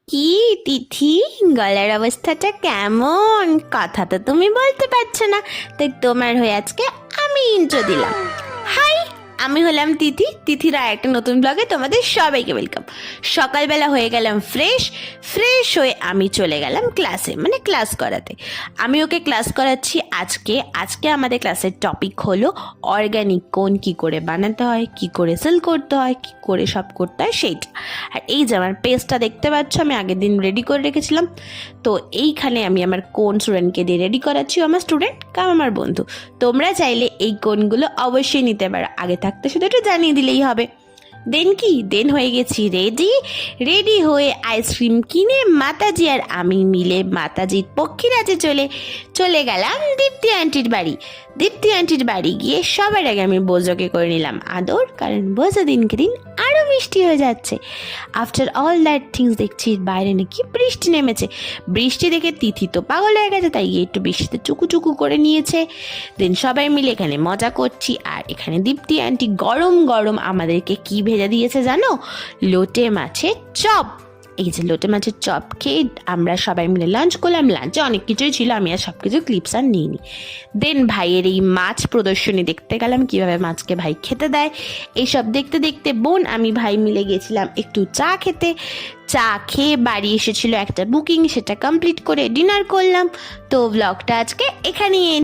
কি তিথি, গলার অবস্থাটা কেমন? কথা তো তুমি বলতে পারছো না, তাই তোমার হয়ে আজকে আমি ইন্ট্রো দিলাম। হাই, আমি হলাম তিথি। তিথির আর একটা নতুন ব্লগে তোমাদের সবাইকে ওয়েলকাম। সকালবেলা হয়ে গেলাম ফ্রেশ। ফ্রেশ হয়ে আমি চলে গেলাম ক্লাসে, মানে ক্লাস করাতে। আমি ওকে ক্লাস করাচ্ছি আজকে। আজকে আমাদের ক্লাসের টপিক হলো অর্গানিক কোন কি করে বানাতে হয়, কি করে সেল করতে হয়, কি করে সব করতে হয় সেইটা। আর এই যে আমার পেজটা দেখতে পাচ্ছ, আমি আগের দিন রেডি করে রেখেছিলাম। তো এইখানে আমি আমার কোন স্টুডেন্টকে দিয়ে রেডি করাচ্ছি। আমার স্টুডেন্ট কাম আমার বন্ধু। তোমরা চাইলে এই কোনগুলো অবশ্যই নিতে পারো, আগে থাকতে শুধু একটু জানিয়ে দিলেই হবে। দেন হয়ে গেছি রেডি। রেডি হয়ে আইসক্রিম কিনে মাতাজি আর আমি মিলে মাতাজির পক্ষীরাজে চলে গেলাম দীপ্তি আন্টির বাড়ি। দীপ্তি আন্টির বাড়ি গিয়ে সবার আগে আমি বোজোকে করে নিলাম আদর, কারণ বোজো দিনকে দিন আরও মিষ্টি হয়ে যাচ্ছে। আফটার অল দ্যাট থিংস দেখছি বাইরে নাকি বৃষ্টি নেমেছে। বৃষ্টি দেখে তিথি তো পাগল হয়ে গেছে, তাই একটু বৃষ্টিতে চুকু করে নিয়েছে। দেন সবাই মিলে এখানে মজা করছি। আর এখানে দীপ্তি আন্টি গরম গরম আমাদেরকে কি ভেজে দিয়েছে জানো? লোটে মাছের চপ। এই যে লোটে মাছের চপ খেয়ে আমরা সবাই মিলে লাঞ্চ করলাম। লাঞ্চে অনেক কিছুই ছিল, আমি আর সব কিছু ক্লিপস আর নিইনি। দেন ভাইয়ের এই মাছ প্রদর্শনী দেখতে গেলাম, কিভাবে মাছকে ভাই খেতে দেয়। এইসব দেখতে দেখতে বোন আমি ভাই মিলে গেছিলাম একটু চা খেতে। চা খেয়ে বাড়ি এসেছিল একটা বুকিং, সেটা কমপ্লিট করে ডিনার করলাম। তো ব্লগটা আজকে এখানেই